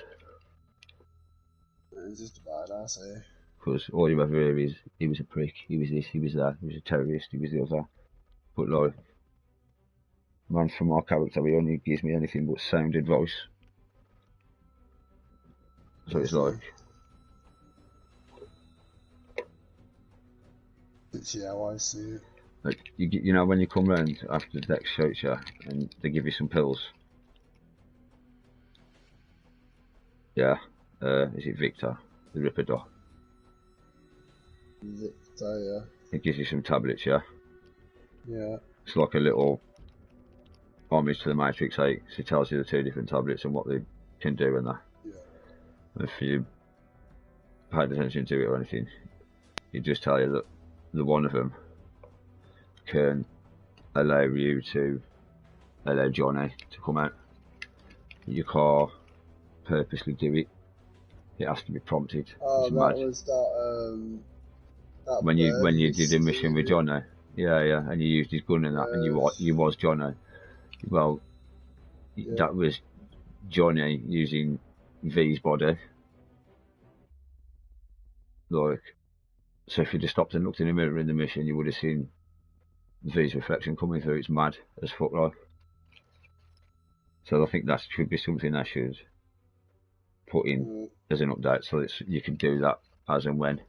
He's just a badass, eh? Because all you ever hear is he was a prick, he was this, he was that, he was a terrorist, he was the other. But like, man, from our character, he only gives me anything but sound advice. So it's like, It's how I see it. like you know, when you come round after the deck shoots you and they give you some pills. Yeah, is it Victor, the Ripper Doc? Victor, yeah. It gives you some tablets, yeah. Yeah. It's like a little homage to the Matrix 8. So it tells you the two different tablets and what they can do and that. Yeah. If you paid attention to it or anything, it just tell you that the one of them can allow you to allow Johnny to come out. You can't purposely do it. It has to be prompted. Oh, It's that mad. was that When you bird did a mission with Johnny, yeah, and you used his gun and that, and you was Johnny. Well, Yeah. that was Johnny using V's body. Like, so if you just stopped and looked in the mirror in the mission, you would have seen V's reflection coming through. It's mad as fuck, like. So I think that should be something I should put in as an update, so that you can do that as and when.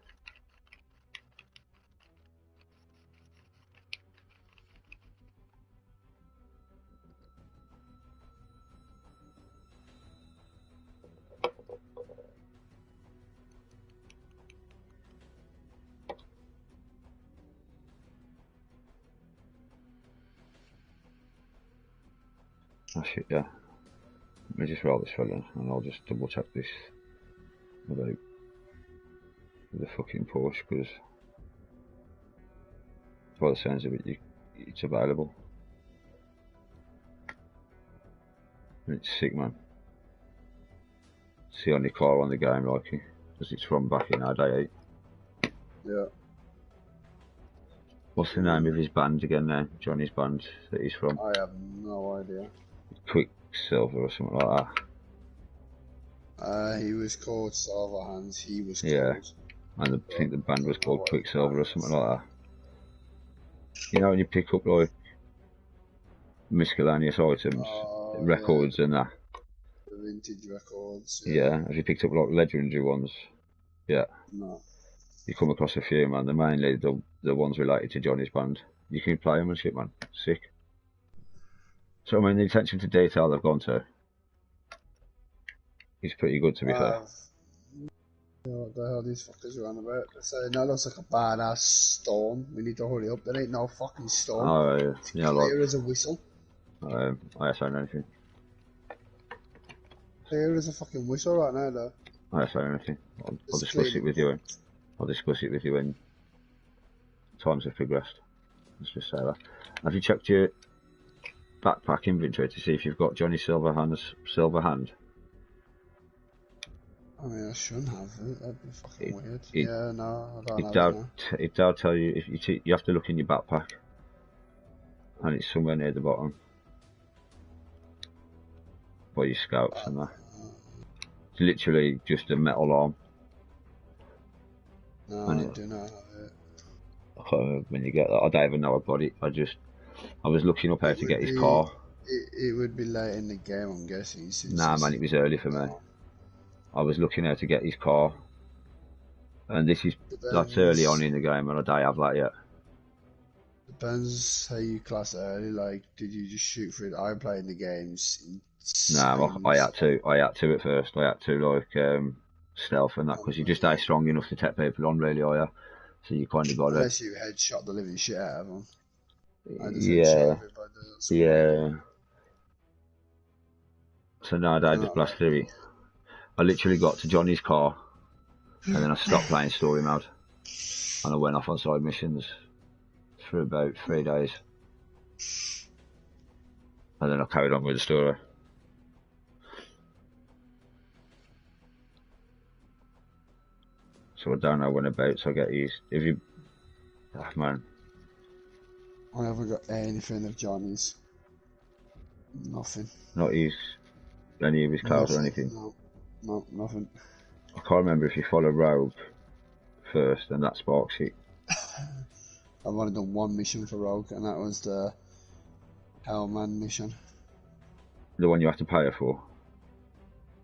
That's it, yeah. Let me just roll this fella and I'll just double check this about the fucking Porsche, because by the sounds of it, it's available. And it's sick, man. It's the only car on the game like it, because it's from back in our day 8. Yeah. What's the name of his band again now? Johnny's band that he's from? I have no idea. Quicksilver or something like that. He was called Silverhands. He was Yeah. called. And I think the band was called Quicksilver or something like that. You know when you pick up like miscellaneous items, records and that. The vintage records. Yeah. Have you picked up like legendary ones? Yeah. No. You come across a few, man. They're mainly the ones related to Johnny's band. You can play them and shit, man. Sick. So I mean, the attention to detail they've gone to is pretty good, to be fair. What the hell these fuckers are on about? They're saying that looks like a badass storm. We need to hurry up. There ain't no fucking storm. Oh, It's yeah, clear like, as a whistle. I ain't saying anything. Clear as a fucking whistle right now, though. I ain't saying anything. I'll It's discuss clear. it with you. I'll discuss it with you when times have progressed. Let's just say that. Have you checked your backpack inventory to see if you've got Johnny Silverhand's silver hand? I mean, I shouldn't have it. That'd be fucking weird. it- Yeah, no, I don't It have does. it now. It does tell you if you have to look in your backpack, and it's somewhere near the bottom by your scouts and that. It's literally just a metal arm. No, And I it- do not have it. When you get that, I don't even know I've got it. I was looking up how to get his car. It would be late in the game, I'm guessing. Since Nah, man, it was early for me. I was looking how to get his car, and that's early on in the game, and I don't have that yet. Depends how you class it early. Like, did you just shoot for it? I played the games. Nah, I had to at first. I had to like stealth and that, because you just ain't strong enough to take people on, really, are you? So you kind of got to. Unless you headshot the living shit out of them. I just Yeah, headshot everybody, that's all. yeah. So no, I just blast through it. I literally got to Johnny's car, and then I stopped playing story mode, and I went off on side missions for about 3 days. And then I carried on with the story. So I don't know when about, so I get used. If you... Ah, man. I haven't got anything of Johnny's. Nothing. Not his... any of his clothes or anything. No, nothing. I can't remember if you follow Rogue first, and that sparks it. I've only done one mission for Rogue, and that was the Hellman mission. The one you have to pay for?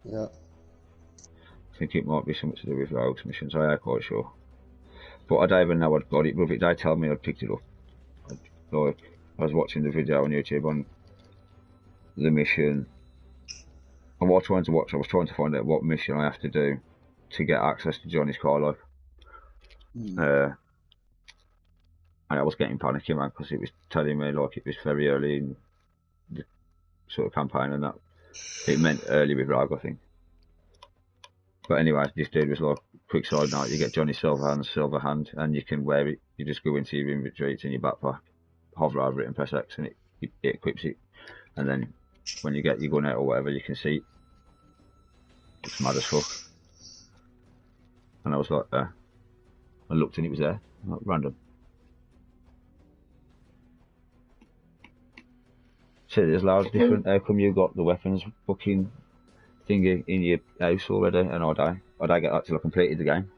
Yeah. I think it might be something to do with Rogue's missions, I ain't quite sure. But I don't even know I'd got it, but they tell me I'd picked it up. Like, I was watching the video on YouTube on the mission. I was trying to find out what mission I have to do to get access to Johnny's car, like. And I was getting panicky, man, because it was telling me, like, it was very early in the sort of campaign and that. It meant early with Rogue, I think. But anyway, this dude was like, quick side note, you get Johnny's silver hand, and you can wear it. You just go into your inventory, it's in your backpack, hover over it and press X, and it equips it. And then when you get your gun out or whatever, you can see it. It's mad as fuck. And I was like, I looked and it was there, like, random. See, there's loads of different. How come you got the weapons fucking thingy in your house already, and I don't get that till I completed the game.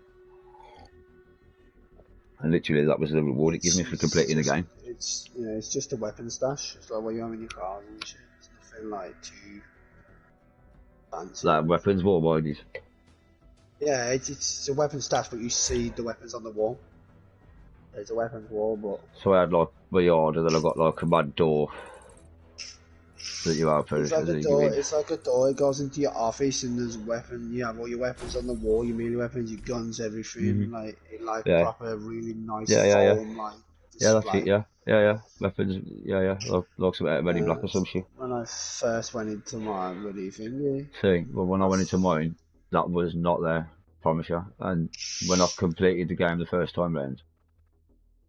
And literally, that was the reward it gave me for completing the game. It's it's just a weapon stash. It's like what you have in your car and shit. It's nothing like too fancy. Like weapons, war bodies. Yeah, it's a weapon stash, but you see the weapons on the wall. It's a weapons wall, but so I had like my yard, and then I got like a mad door that you open. it's like a door. It's like a door. It goes into your office, and there's a weapon. You have all your weapons on the wall. Your melee weapons, your guns, everything. Like proper, really nice foam, like. Yeah, that's it. Yeah. Weapons. Yeah. Like some Red Black or some shit. When I first went into my bloody thing, See, well, when I went into mine, that was not there. Promise you. And when I completed the game the first time round,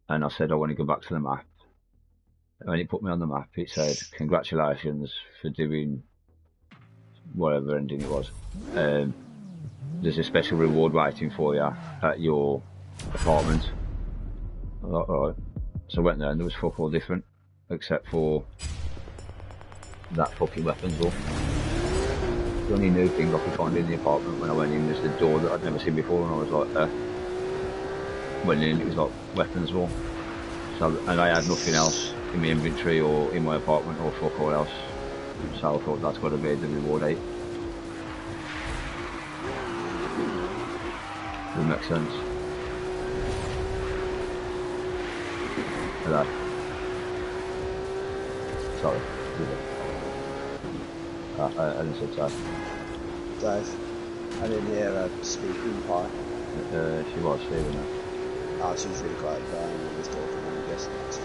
and I said I want to go back to the map. When it put me on the map, it said, congratulations for doing whatever ending it was. There's a special reward waiting for you at your apartment. I thought, alright. So I went there and there was fuck all different, except for that fucking weapons wall. The only new thing I could find in the apartment when I went in was the door that I'd never seen before, and I was like, went in, it was like weapons wall. So, and I had nothing else in my inventory or in my apartment or fuck all else. So I thought that's got to be the reward 8. Would make sense. Hello. Sorry. I didn't say sorry. Dave, I didn't hear her speaking part. She was leaving her. Oh, she was really quiet and I was talking, I'm guessing that's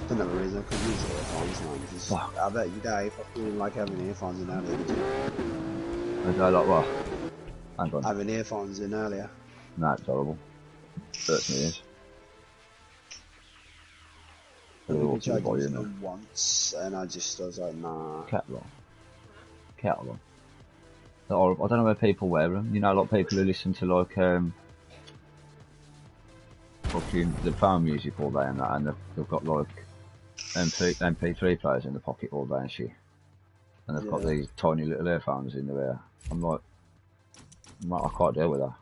for another reason I couldn't use earphones now, because I bet you Dave, I feel like having earphones in earlier. I like what? Hang on. Having earphones in earlier. Nah, it's horrible. Hurts me ears. I tried using them once and I was like, nah. Kettle on. They're horrible. I don't know where people wear them. You know, a lot of people who listen to like fucking the phone music all day and that, and they've got like MP3 players in the pocket all day and shit. And they've got these tiny little earphones in their ear. I'm like, I can't deal with that.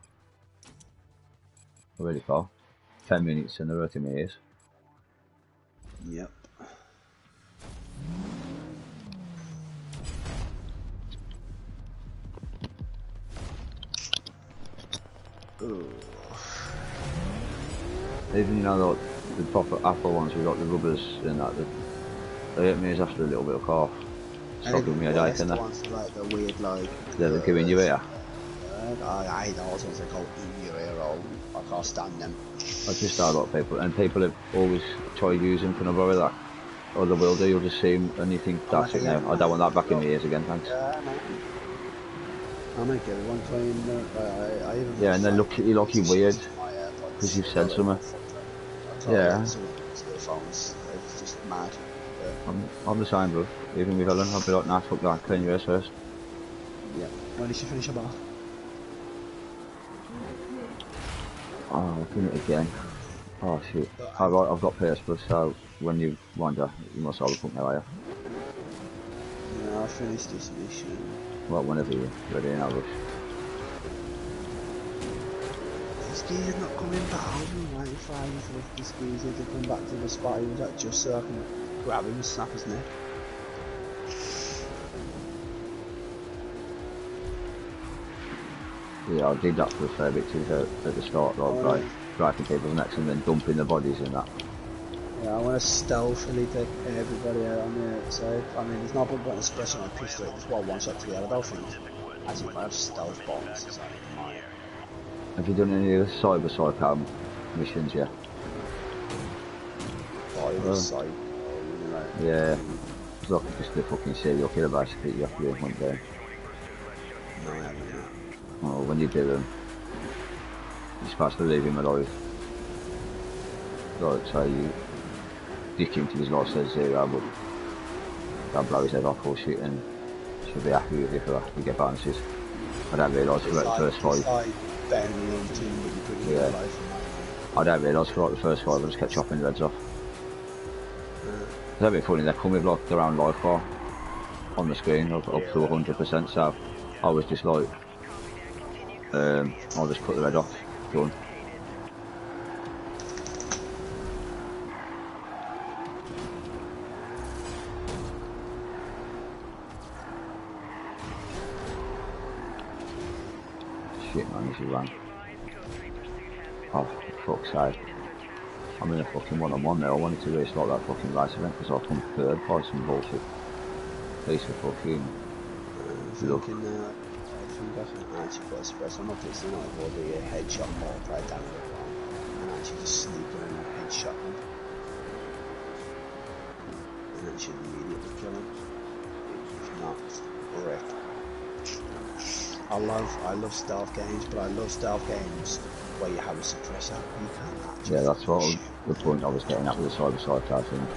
I really can't. 10 minutes and they're hurting my ears. Yep. Even, you know, like the proper Apple ones with like the rubbers and that, they hurt me ears after a little bit of cough. Stop giving me a headache and that. Ones like the weird, like. They're giving you ear. I hate those ones they call in your ear hole. I can't stand them. I just know a lot of people, and people have always tried using them for no bother that. Or they will do, you'll just see them and you think, that's it now. I don't want that back in my ears again, thanks. Yeah, I make everyone clean. Yeah, and they look at you like you're weird. because you've said something. Yeah. Yeah. Some phones, it's just mad. I'm the same, bro. Even with Ellen, I'll be like, nah, fuck that, clean yours first. Yeah. When did she finish her bar? Oh, I've done it again. Oh shit. Oh, right, I've got PS Plus, so when you wander, you must have a fuck now, are you? Yeah, I finished this mission. Well, whenever you're ready in a rush. This geezer's not coming back. I've been waiting for ages for this geezer to come back to the spot he was at just so I can grab him and snap his neck. Yeah, I did that for a fair bit too at the start, like breaking people's necks and then dumping the bodies in that. Yeah, I want to stealthily take everybody out on the outside. I mean, there's no point putting a suppression on a pistol, just one shot to the head, I don't think. Actually, if I have stealth bombs, it's like mine. Have you done any of the cyber psycho missions yet? Psycho, Yeah. It's like just a fucking serial killer basically you have to hunt down. No, I haven't yet. Oh, when you do them, you're supposed to leave him alive. Like, say you dick him to his life says zero, but they'll blow his head off or shit and she'll be happy with you for that. You get bonuses. I don't realise for like the first five. It's like barely on team, but you're pretty good life. I don't realise for like the first five, I just kept chopping their heads off. It's a bit funny, they come with like their own life bar on the screen, up to 100%, so I was just like, I'll just cut the head off, done. Shit man, this is wrong. Oh, for fuck's sake. I'm in a fucking one-on-one now. I wanted to restart that fucking race event because I've come third by some bullshit. Piece of fucking luck. I think I can actually put a suppressor on my pistol and I'll do a headshot more right down the and actually just sneak in and headshot them. And that should immediately kill him. If not, wreck. I love stealth games, but I love stealth games where you have a suppressor. You can't actually. Yeah, that's what the point I was getting at with the cyber psycho thing.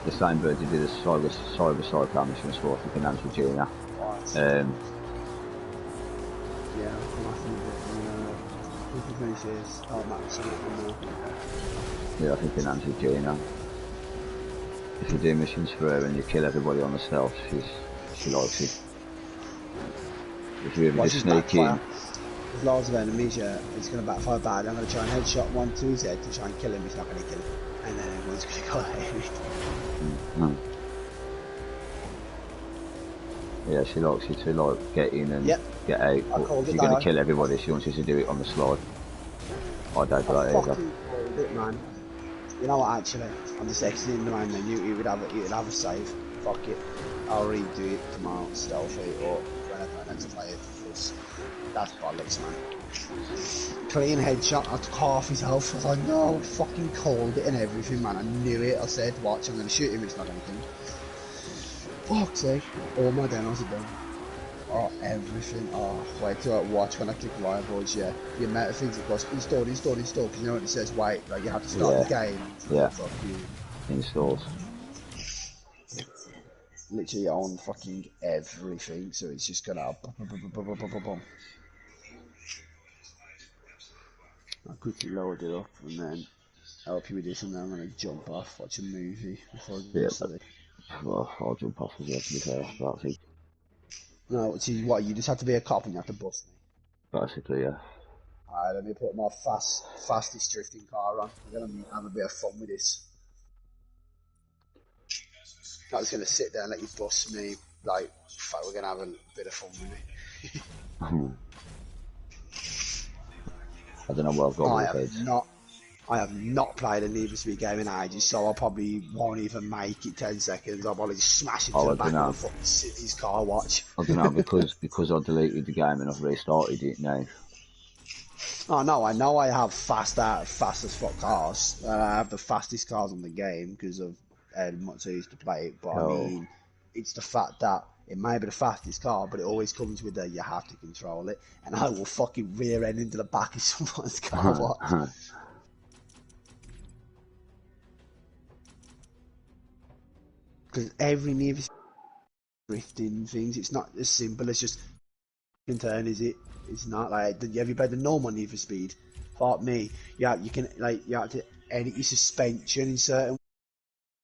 The same bird who did a cyber psycho mission as well, I think in Angelina. Yeah, I'm laughing a bit. Who finish this? Oh, Matt's on it. Yeah, I think in Angelina. If you do missions for her and you kill everybody on the stealth, she likes it. If you ever just sneak in. There's loads of enemies, yeah, it's going to backfire bad. I'm going to try and headshot one to his head to try and kill him. He's not going to kill him. And then everyone's going to go ahead. Yeah, she likes you to like get in and get out. But if you're going to kill everybody, she wants you to do it on the slide. I don't do that either. Called it, man. You know what? Actually, I'm just exiting the main menu. You would have a save. Fuck it. I'll redo it tomorrow, stealthy, or whenever I next play it. Because that's bollocks, man. Clean headshot. I took half his health. I was like, no, I fucking called it and everything, man. I knew it. I said, watch, I'm going to shoot him. It's not anything. Fuck's sake. All my demos are done. Oh, everything. Oh, wait till I watch when I click live boards, yeah. The amount of things it goes install, because you know what it says, wait, like you have to start the game. Yeah. Fuck you. Installs. Literally on fucking everything, so it's just gonna boom. I'll quickly load it up and then help you with this, and then I'm gonna jump off, watch a movie before I go to sleep. Well, I'll jump off as well, to be fair. No, see, what, you just have to be a cop and you have to bust me. Basically, yeah. Alright, let me put my fastest drifting car on. I'm gonna have a bit of fun with this. I'm just gonna sit there and let you bust me. Like, fuck, we're gonna have a bit of fun with it. I don't know what I've got with it. I have not played a Need for Speed game in ages, so I probably won't even make it 10 seconds. I'll probably just smash it to the back of the fucking city's car watch. I don't know, because I deleted the game and I've restarted it now. Oh no, I know I have fast as fuck cars. I have the fastest cars on the game because of how much I used to play it, but I mean, it's the fact that It may be the fastest car, but it always comes with a you have to control it, and I will fucking rear end into the back of someone's car. What? Because every Need for Speed drifting things, it's not as simple as just turn, is it? It's not like, have you played the normal Need for Speed? Fuck me, you have to edit your suspension in certain